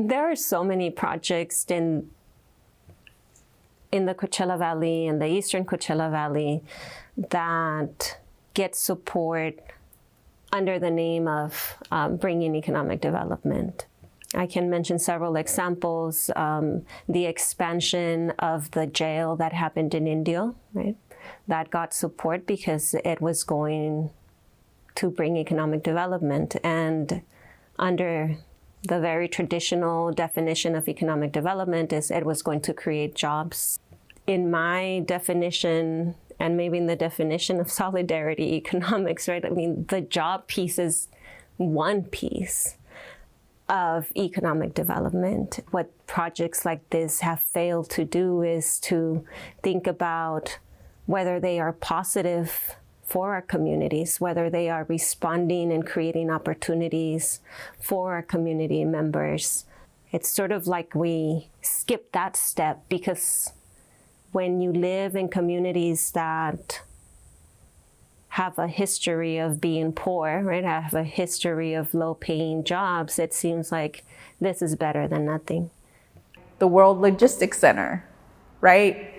There are so many projects in the Coachella Valley and the Eastern Coachella Valley that get support under the name of bringing economic development. I can mention several examples. The expansion of the jail that happened in Indio, right? That got support because it was going to bring economic development. And under the very traditional definition of economic development is it was going to create jobs. In my definition, and maybe in the definition of solidarity economics, right? I mean, the job piece is one piece of economic development. What projects like this have failed to do is to think about whether they are positive for our communities, whether they are responding and creating opportunities for our community members. It's sort of like we skip that step because when you live in communities that have a history of being poor, right? Have a history of low-paying jobs, it seems like this is better than nothing. The World Logistics Center, right?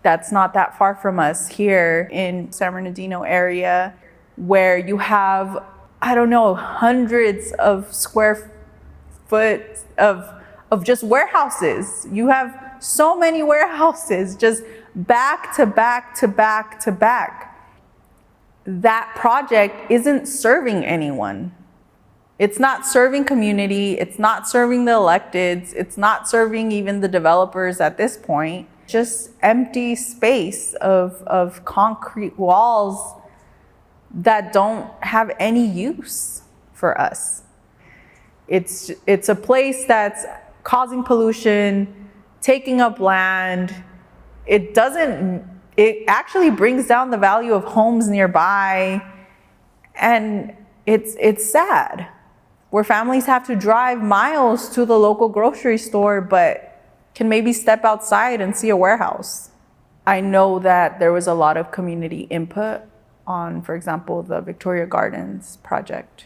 That's not that far from us here in San Bernardino area, where you have, I don't know, hundreds of square foot of just warehouses. You have so many warehouses just back to back to back to back. That project isn't serving anyone. It's not serving community. It's not serving the electeds. It's not serving even the developers at this point. Just empty space of concrete walls that don't have any use for us. It's a place that's causing pollution, taking up land. It actually brings down the value of homes nearby. And it's sad, where families have to drive miles to the local grocery store, but can maybe step outside and see a warehouse. I know that there was a lot of community input on, for example, the Victoria Gardens project.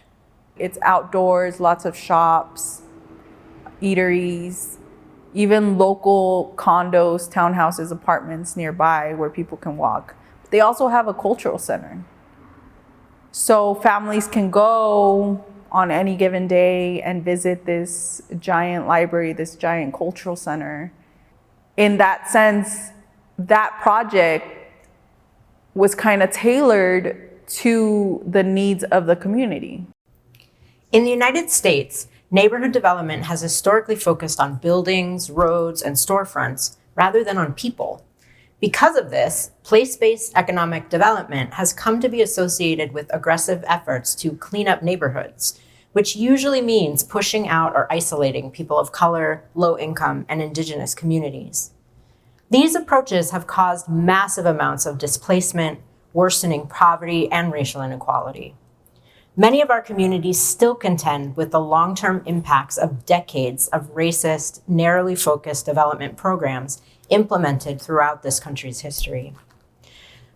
It's outdoors, lots of shops, eateries, even local condos, townhouses, apartments nearby where people can walk. They also have a cultural center. So families can go on any given day and visit this giant library, this giant cultural center. In that sense, that project was kind of tailored to the needs of the community. In the United States, neighborhood development has historically focused on buildings, roads, and storefronts rather than on people. Because of this, place-based economic development has come to be associated with aggressive efforts to clean up neighborhoods, which usually means pushing out or isolating people of color, low income, and indigenous communities. These approaches have caused massive amounts of displacement, worsening poverty, and racial inequality. Many of our communities still contend with the long-term impacts of decades of racist, narrowly focused development programs implemented throughout this country's history.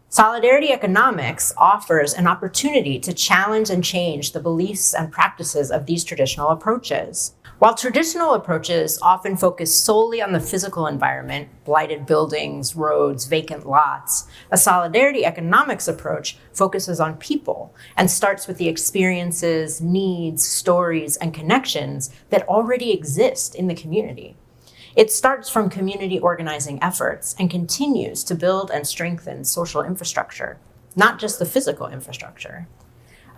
Solidarity economics offers an opportunity to challenge and change the beliefs and practices of these traditional approaches. While traditional approaches often focus solely on the physical environment, blighted buildings, roads, vacant lots, a solidarity economics approach focuses on people and starts with the experiences, needs, stories, and connections that already exist in the community. It starts from community organizing efforts and continues to build and strengthen social infrastructure, not just the physical infrastructure.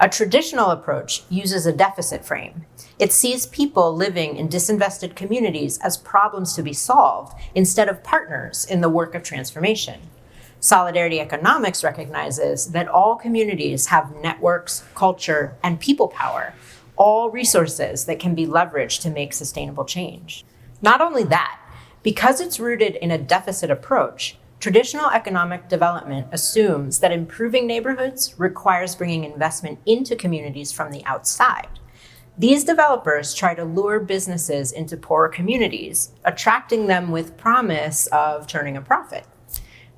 A traditional approach uses a deficit frame. It sees people living in disinvested communities as problems to be solved instead of partners in the work of transformation. Solidarity economics recognizes that all communities have networks, culture, and people power, all resources that can be leveraged to make sustainable change. Not only that, because it's rooted in a deficit approach, traditional economic development assumes that improving neighborhoods requires bringing investment into communities from the outside. These developers try to lure businesses into poorer communities, attracting them with promise of turning a profit.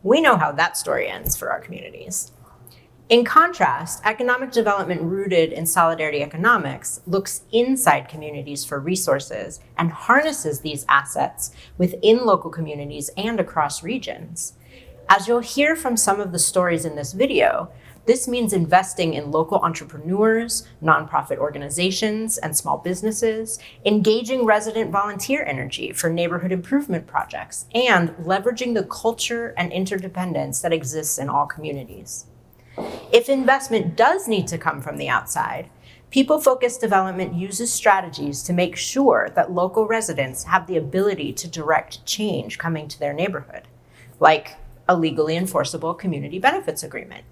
We know how that story ends for our communities. In contrast, economic development rooted in solidarity economics looks inside communities for resources and harnesses these assets within local communities and across regions. As you'll hear from some of the stories in this video, this means investing in local entrepreneurs, nonprofit organizations, and small businesses, engaging resident volunteer energy for neighborhood improvement projects, and leveraging the culture and interdependence that exists in all communities. If investment does need to come from the outside, people-focused development uses strategies to make sure that local residents have the ability to direct change coming to their neighborhood, like a legally enforceable community benefits agreement.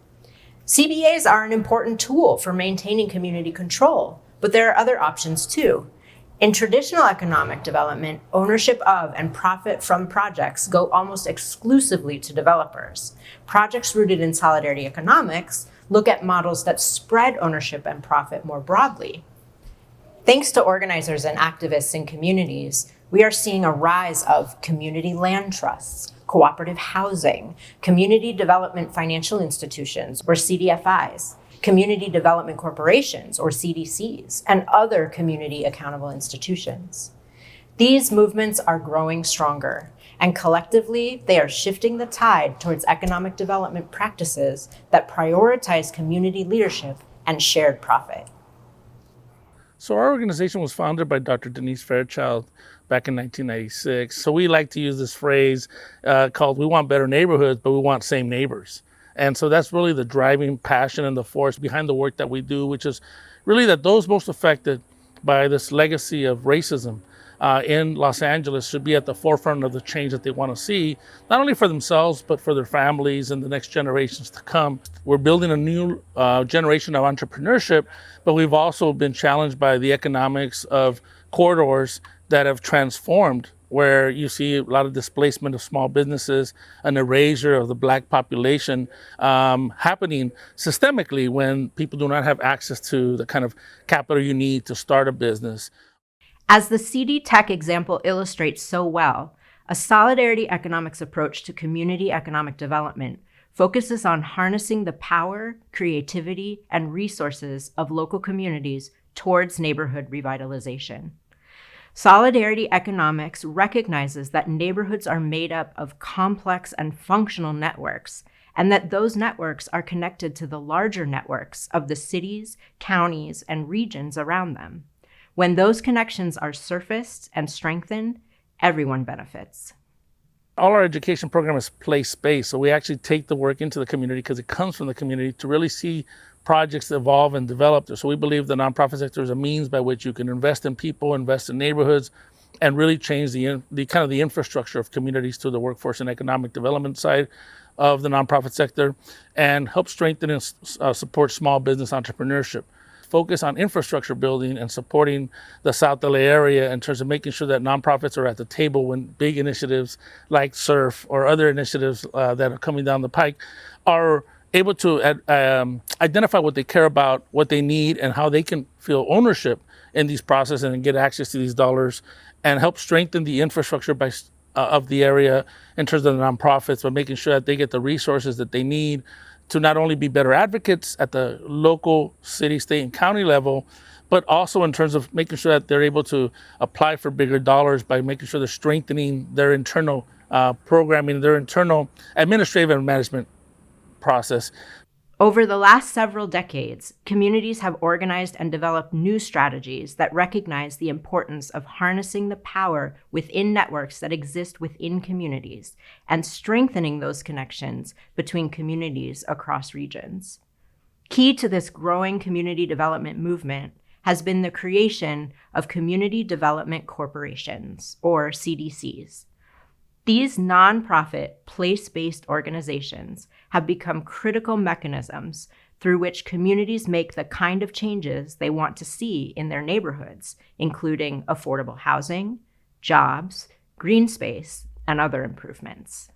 CBAs are an important tool for maintaining community control, but there are other options too. In traditional economic development, ownership of and profit from projects go almost exclusively to developers. Projects rooted in solidarity economics look at models that spread ownership and profit more broadly. Thanks to organizers and activists in communities, we are seeing a rise of community land trusts, cooperative housing, community development financial institutions, or CDFIs, community development corporations, or CDCs, and other community accountable institutions. These movements are growing stronger, and collectively, they are shifting the tide towards economic development practices that prioritize community leadership and shared profit. So our organization was founded by Dr. Denise Fairchild back in 1996. So we like to use this phrase called, we want better neighborhoods, but we want same neighbors. And so that's really the driving passion and the force behind the work that we do, which is really that those most affected by this legacy of racism in Los Angeles should be at the forefront of the change that they want to see, not only for themselves, but for their families and the next generations to come. We're building a new generation of entrepreneurship, but we've also been challenged by the economics of corridors that have transformed, where you see a lot of displacement of small businesses, an erasure of the Black population happening systemically when people do not have access to the kind of capital you need to start a business. As the CD Tech example illustrates so well, a solidarity economics approach to community economic development focuses on harnessing the power, creativity, and resources of local communities towards neighborhood revitalization. Solidarity economics recognizes that neighborhoods are made up of complex and functional networks, and that those networks are connected to the larger networks of the cities, counties, and regions around them. When those connections are surfaced and strengthened, everyone benefits. All our education program is place-based, so we actually take the work into the community because it comes from the community to really see projects evolve and develop. So we believe the nonprofit sector is a means by which you can invest in people, invest in neighborhoods, and really change the kind of the infrastructure of communities to the workforce and economic development side of the nonprofit sector, and help strengthen and support small business entrepreneurship. Focus on infrastructure building and supporting the South LA area in terms of making sure that nonprofits are at the table when big initiatives like SURF or other initiatives that are coming down the pike are able to identify what they care about, what they need, and how they can feel ownership in these processes and get access to these dollars, and help strengthen the infrastructure of the area in terms of the nonprofits, but making sure that they get the resources that they need to not only be better advocates at the local, city, state, and county level, but also in terms of making sure that they're able to apply for bigger dollars by making sure they're strengthening their internal programming, their internal administrative and management process. Over the last several decades, communities have organized and developed new strategies that recognize the importance of harnessing the power within networks that exist within communities and strengthening those connections between communities across regions. Key to this growing community development movement has been the creation of community development corporations, or CDCs. These nonprofit, place-based organizations have become critical mechanisms through which communities make the kind of changes they want to see in their neighborhoods, including affordable housing, jobs, green space, and other improvements.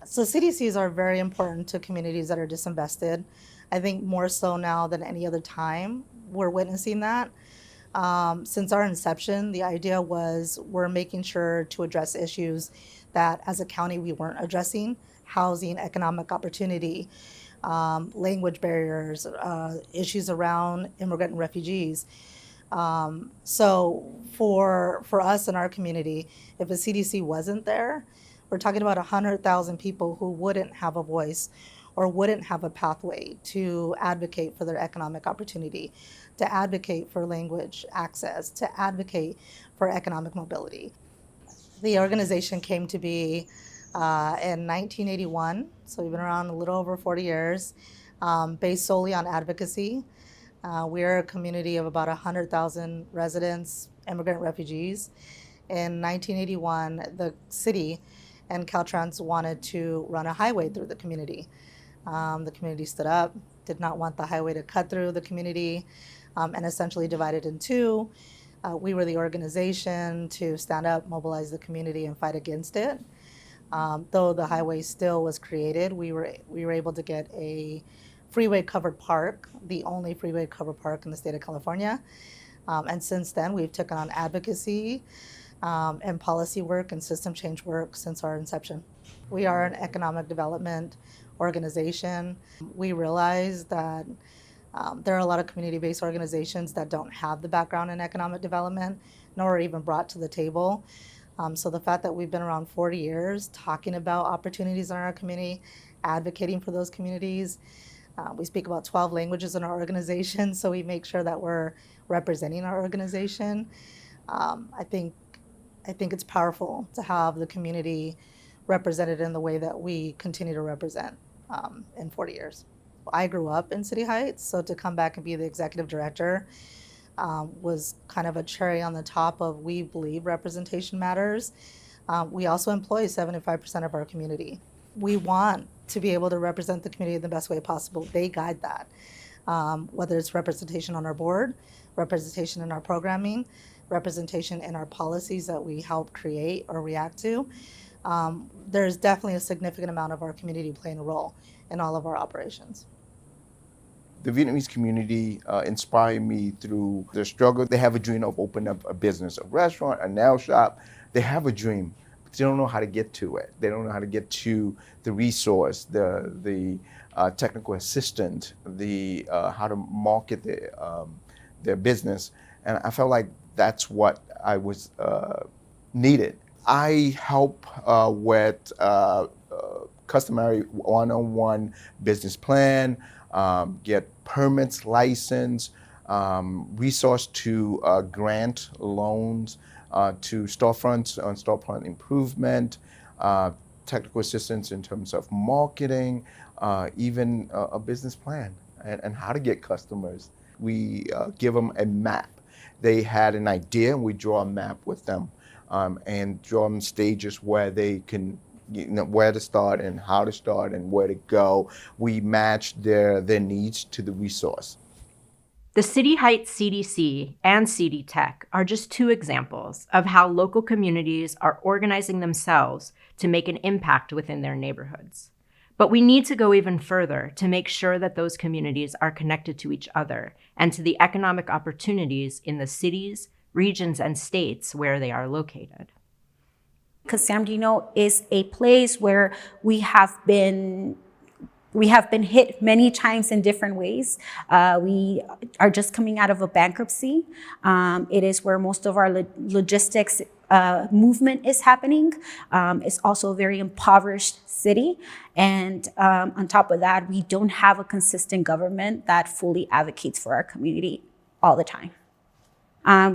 So CDCs are very important to communities that are disinvested. I think more so now than any other time, we're witnessing that. Since our inception, the idea was we're making sure to address issues that as a county we weren't addressing: housing, economic opportunity, language barriers, issues around immigrant and refugees. So for us in our community, if a CDC wasn't there, we're talking about 100,000 people who wouldn't have a voice or wouldn't have a pathway to advocate for their economic opportunity, to advocate for language access, to advocate for economic mobility. The organization came to be in 1981, so we've been around a little over 40 years, based solely on advocacy. We're a community of about 100,000 residents, immigrant refugees. In 1981, the city and Caltrans wanted to run a highway through the community. The community stood up, did not want the highway to cut through the community, and essentially divided in two. We were the organization to stand up, mobilize the community, and fight against it. Though the highway still was created, we were able to get a freeway-covered park, the only freeway-covered park in the state of California. And since then, we've taken on advocacy and policy work and system change work since our inception. We are an economic development organization. We realize that there are a lot of community-based organizations that don't have the background in economic development, nor are even brought to the table. So the fact that we've been around 40 years talking about opportunities in our community, advocating for those communities. We speak about 12 languages in our organization, so we make sure that we're representing our organization. I think it's powerful to have the community represented in the way that we continue to represent in 40 years. I grew up in City Heights, so to come back and be the executive director was kind of a cherry on the top of we believe representation matters. We also employ 75% of our community. We want to be able to represent the community in the best way possible. They guide that, whether it's representation on our board, representation in our programming, representation in our policies that we help create or react to. There's definitely a significant amount of our community playing a role in all of our operations. The Vietnamese community inspired me through their struggle. They have a dream of opening up a business, a restaurant, a nail shop. They have a dream, but they don't know how to get to it. They don't know how to get to the resource, the technical assistant, how to market their business. And I felt like that's what I was needed. I help with customary one-on-one business plan, get permits, license, resource to grant loans to storefronts on storefront improvement, technical assistance in terms of marketing, even a business plan and how to get customers. We give them a map. They had an idea, and we draw a map with them and draw them stages where they can, where to start and how to start and where to go. We match their needs to the resource. The City Heights CDC and CD Tech are just two examples of how local communities are organizing themselves to make an impact within their neighborhoods. But we need to go even further to make sure that those communities are connected to each other and to the economic opportunities in the cities, regions, and states where they are located. Because San Bernardino is a place where we have been hit many times in different ways. We are just coming out of a bankruptcy. It is where most of our logistics movement is happening. It's also a very impoverished city. And on top of that, we don't have a consistent government that fully advocates for our community all the time.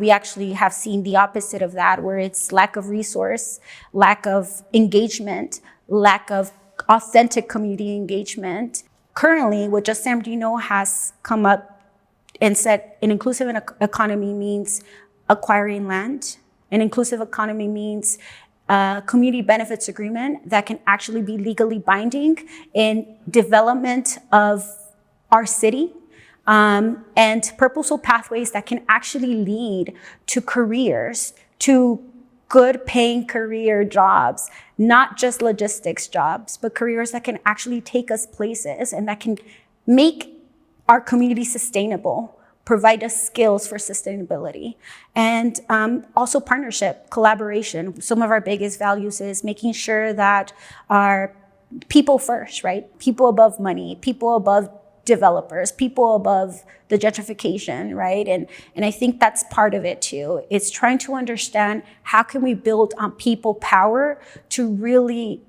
We actually have seen the opposite of that, where it's lack of resource, lack of engagement, lack of authentic community engagement. Currently, what Just San Bernardino has come up and said an inclusive economy means acquiring land. An inclusive economy means a community benefits agreement that can actually be legally binding in development of our city. And purposeful pathways that can actually lead to careers, to good paying career jobs, not just logistics jobs, but careers that can actually take us places and that can make our community sustainable provide us skills for sustainability. And also partnership, collaboration. Some of our biggest values is making sure that our people first, right? People above money, people above developers, people above the gentrification, right? And I think that's part of it too. It's trying to understand how can we build on people power to really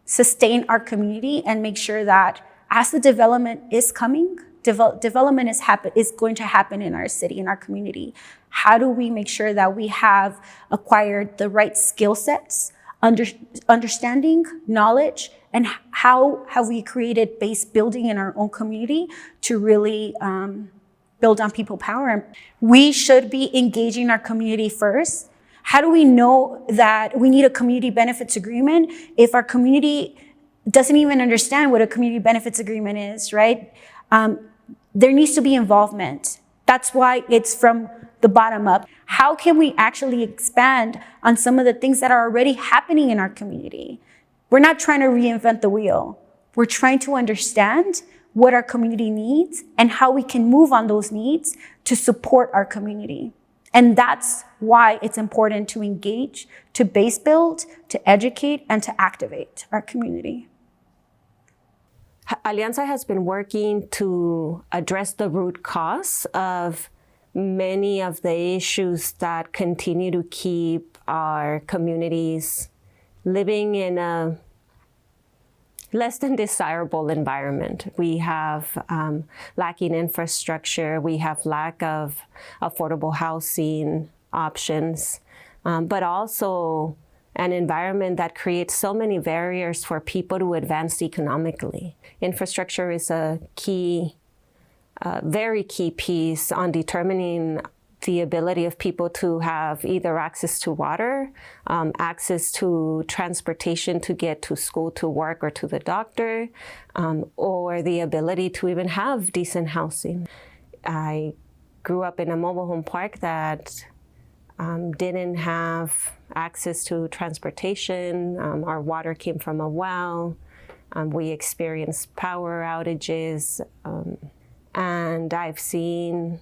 sustain our community and make sure that as the development is coming, development is going to happen in our city, in our community. How do we make sure that we have acquired the right skill sets, understanding, knowledge, and how have we created base building in our own community to really build on people power? We should be engaging our community first. How do we know that we need a community benefits agreement if our community doesn't even understand what a community benefits agreement is, right? There needs to be involvement. That's why it's from the bottom up. How can we actually expand on some of the things that are already happening in our community? We're not trying to reinvent the wheel. We're trying to understand what our community needs and how we can move on those needs to support our community. And that's why it's important to engage, to base build, to educate, and to activate our community. Alianza has been working to address the root cause of many of the issues that continue to keep our communities living in a less than desirable environment. We have lacking infrastructure, we have lack of affordable housing options, but also an environment that creates so many barriers for people to advance economically. Infrastructure is a key, very key piece on determining the ability of people to have either access to water, access to transportation to get to school, to work, or to the doctor, or the ability to even have decent housing. I grew up in a mobile home park that didn't have access to transportation. Our water came from a well. We experienced power outages. And I've seen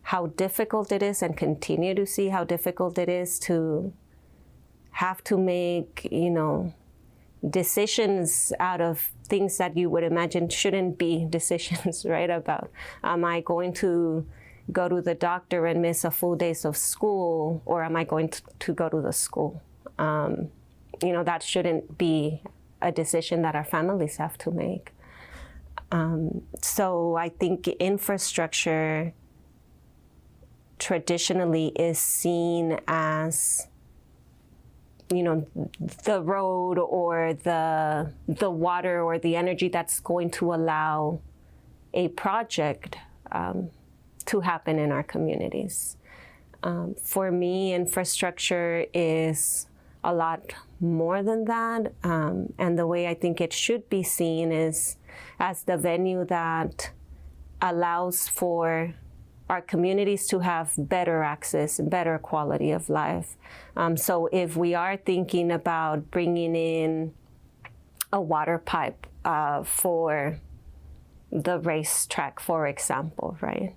how difficult it is and continue to see how difficult it is to have to make, decisions out of things that you would imagine shouldn't be decisions, right? About, am I going to go to the doctor and miss a full days of school, or am I going to go to the school? That shouldn't be a decision that our families have to make. So I think infrastructure traditionally is seen as, the road or the water or the energy that's going to allow a project to happen in our communities. For me, infrastructure is a lot more than that. And the way I think it should be seen is as the venue that allows for our communities to have better access and better quality of life. So if we are thinking about bringing in a water pipe for the racetrack, for example, right?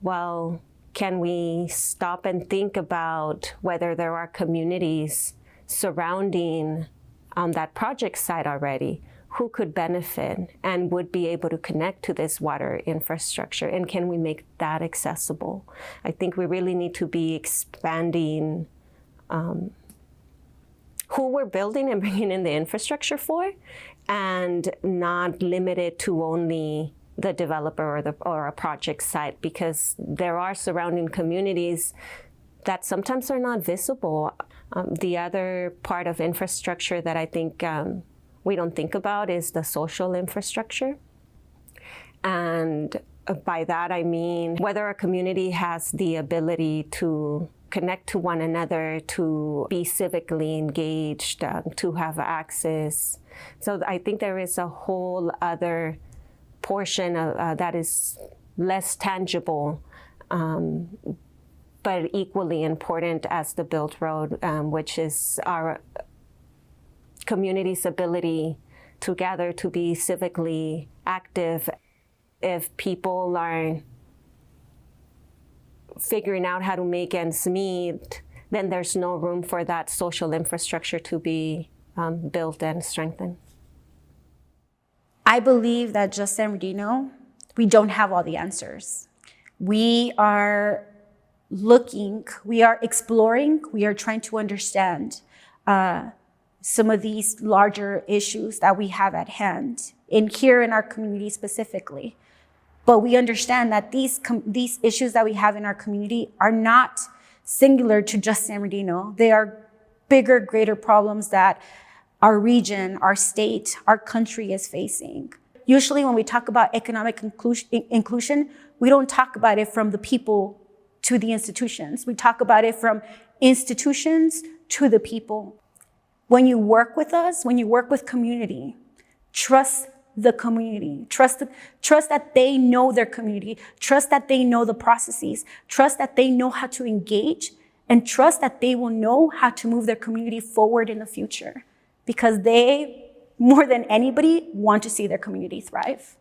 Well, can we stop and think about whether there are communities surrounding that project site already who could benefit and would be able to connect to this water infrastructure, and can we make that accessible? I think we really need to be expanding who we're building and bringing in the infrastructure for, and not limited to only the developer or a project site, because there are surrounding communities that sometimes are not visible. The other part of infrastructure that I think we don't think about is the social infrastructure. And by that, I mean whether a community has the ability to connect to one another, to be civically engaged, to have access. So I think there is a whole other portion of, that is less tangible, but equally important as the built road, which is our community's ability to gather, to be civically active. If people are figuring out how to make ends meet, then there's no room for that social infrastructure to be built and strengthened. I believe that just San Bernardino, we don't have all the answers. We are looking, we are exploring, we are trying to understand some of these larger issues that we have at hand here in our community specifically. But we understand that these issues that we have in our community are not singular to just San Bernardino. They are bigger, greater problems that our region, our state, our country is facing. Usually when we talk about economic inclusion, we don't talk about it from the people to the institutions. We talk about it from institutions to the people. When you work with us, when you work with community, trust the community. Trust that they know their community. Trust that they know the processes. Trust that they know how to engage, and trust that they will know how to move their community forward in the future, because they, more than anybody, want to see their community thrive.